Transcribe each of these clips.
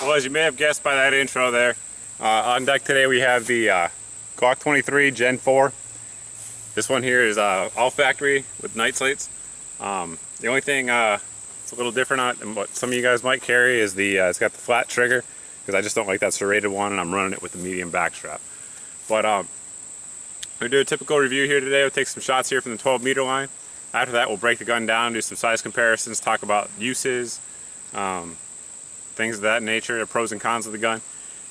Well, as you may have guessed by that intro there, on deck today we have the Glock 23 Gen 4. This one here is all factory with night slates. The only thing it's a little different on what some of you guys might carry is the it's got the flat trigger, because I just don't like that serrated one, and I'm running it with the medium backstrap. But we'll do a typical review here today. We'll take some shots here from the 12-meter line. After that, we'll break the gun down, do some size comparisons, talk about uses, things of that nature, the pros and cons of the gun.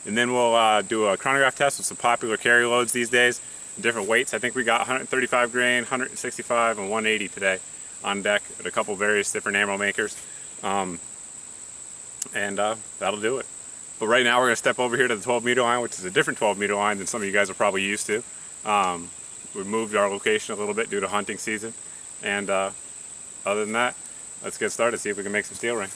And then we'll do a chronograph test with some popular carry loads these days, different weights. I think we got 135 grain, 165, and 180 today on deck at a couple various different ammo makers. That'll do it. But right now we're going to step over here to the 12-meter line, which is a different 12-meter line than some of you guys are probably used to. We moved our location a little bit due to hunting season. And other than that, let's get started, see if we can make some steel ring.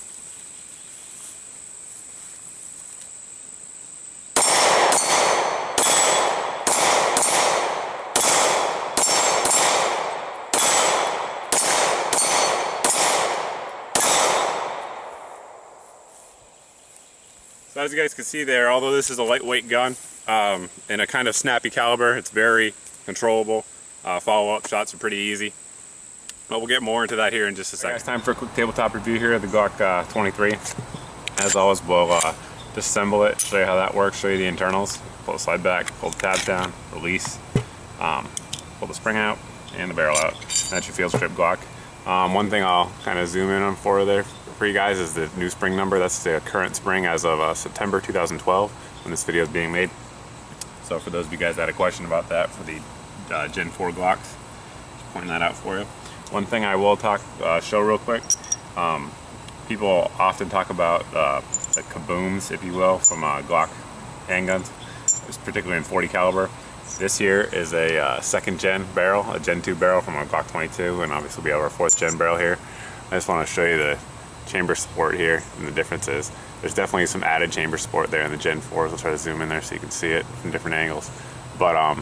So as you guys can see there, although this is a lightweight gun and a kind of snappy caliber, it's very controllable. Follow-up shots are pretty easy. But we'll get more into that here in just a second. It's time for a quick tabletop review here of the Glock 23. As always, we'll disassemble it, show you how that works, show you the internals. Pull the slide back, pull the tabs down, release, pull the spring out, and the barrel out. That's your field strip Glock. One thing I'll kind of zoom in on for you guys is the new spring number. That's the current spring as of September 2012 when this video is being made. So for those of you guys that had a question about that for the Gen 4 Glocks, just pointing that out for you. One thing I will show real quick, people often talk about the kabooms, if you will, from Glock handguns, particularly in 40 caliber. This here is a second gen barrel, a Gen 2 barrel from a Glock 22, and obviously we have our 4th gen barrel here. I just want to show you the chamber support here and the differences. There's definitely some added chamber support there in the Gen 4s. I'll try to zoom in there so you can see it from different angles. But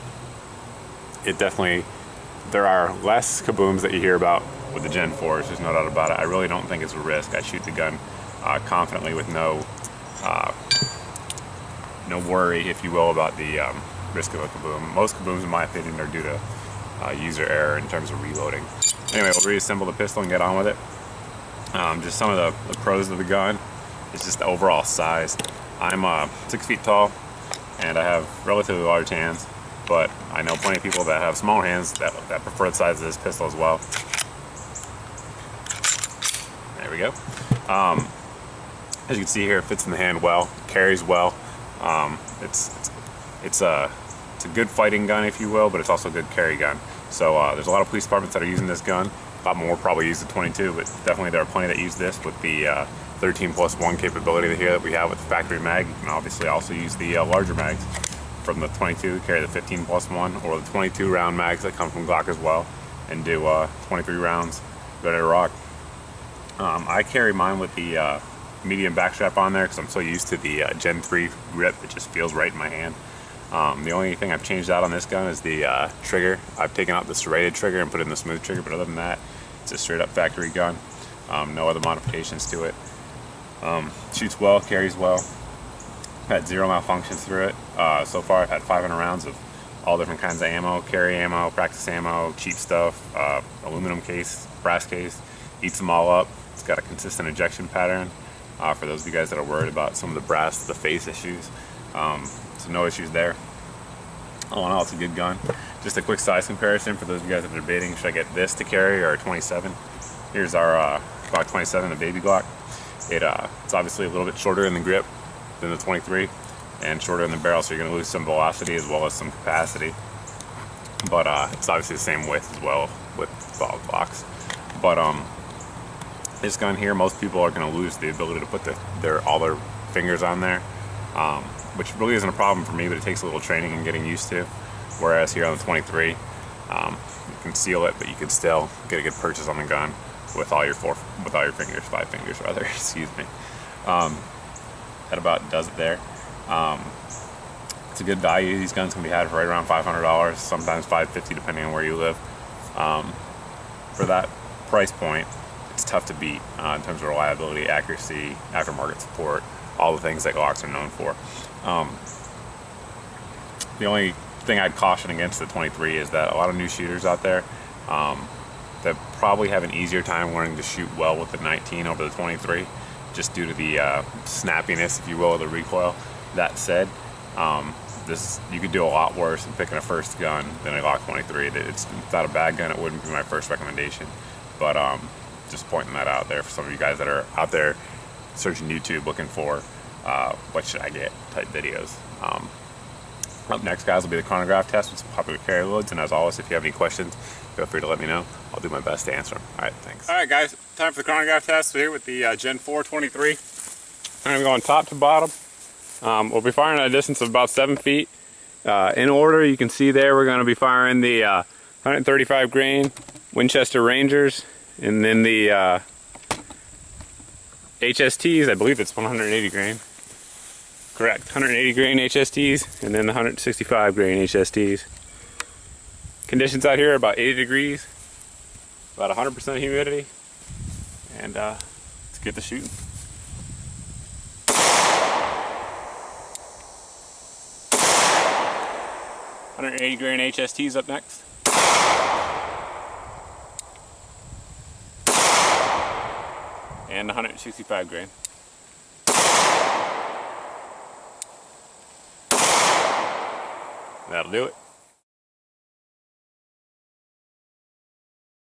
it definitely, there are less kabooms that you hear about with the Gen 4s, there's no doubt about it. I really don't think it's a risk. I shoot the gun confidently with no worry, if you will, about the risk of a kaboom. Most kabooms, in my opinion, are due to user error in terms of reloading. Anyway, we'll reassemble the pistol and get on with it. Just some of the pros of the gun is just the overall size. I'm 6 feet tall and I have relatively large hands, but I know plenty of people that have smaller hands that prefer the size of this pistol as well. There we go. As you can see here, it fits in the hand well, carries well. It's a good fighting gun, if you will, but it's also a good carry gun. So there's a lot of police departments that are using this gun. A lot more probably use the 22, but definitely there are plenty that use this with the 13+1 capability here that we have with the factory mag. You can obviously also use the larger mags from the 22, carry the 15+1, or the 22 round mags that come from Glock as well, and do 23 rounds ready to rock. I carry mine with the medium backstrap on there because I'm so used to the Gen 3 grip. It just feels right in my hand. The only thing I've changed out on this gun is the trigger. I've taken out the serrated trigger and put in the smooth trigger, but other than that, it's a straight up factory gun. No other modifications to it. Shoots well, carries well. I've had 0 malfunctions through it. So far I've had 500 rounds of all different kinds of ammo, carry ammo, practice ammo, cheap stuff, aluminum case, brass case, eats them all up. It's got a consistent ejection pattern. For those of you guys that are worried about some of the brass, the face issues, so no issues there. All in all, it's a good gun. Just a quick size comparison for those of you guys that are debating, should I get this to carry or a 27? Here's our Glock 27, the baby Glock. It's obviously a little bit shorter in the grip than the 23 and shorter in the barrel, so you're going to lose some velocity as well as some capacity. But it's obviously the same width as well with all Glocks. But this gun here, most people are going to lose the ability to put all their fingers on there, which really isn't a problem for me, but it takes a little training and getting used to. Whereas here on the 23, you can seal it, but you can still get a good purchase on the gun with all your fingers, 5 fingers rather, excuse me. That about does it there. It's a good value. These guns can be had for right around $500, sometimes $550 depending on where you live. For that price point, it's tough to beat in terms of reliability, accuracy, aftermarket support, all the things that Glocks are known for. The only thing I'd caution against the 23 is that a lot of new shooters out there that probably have an easier time learning to shoot well with the 19 over the 23, just due to the snappiness, if you will, of the recoil. That said, you could do a lot worse in picking a first gun than a Glock 23. It's not a bad gun. It wouldn't be my first recommendation, but just pointing that out there for some of you guys that are out there searching YouTube looking for what should I get type videos. Up next, guys, will be the chronograph test with some popular carry loads, and as always, if you have any questions, feel free to let me know. I'll do my best to answer them. All right, thanks. All right, guys, time for the chronograph test. We're here with the Gen 4 23. I'm gonna go on top to bottom. We'll be firing at a distance of about 7 feet. In order, you can see there, we're gonna be firing the 135 grain Winchester Rangers, and then the HSTs. I believe it's 180 grain. Correct, 180 grain HSTs, and then the 165 grain HSTs. Conditions out here are about 80 degrees, about 100% humidity, and let's get to shooting. .180 grain HSTs up next. And 165 grain. That'll do it.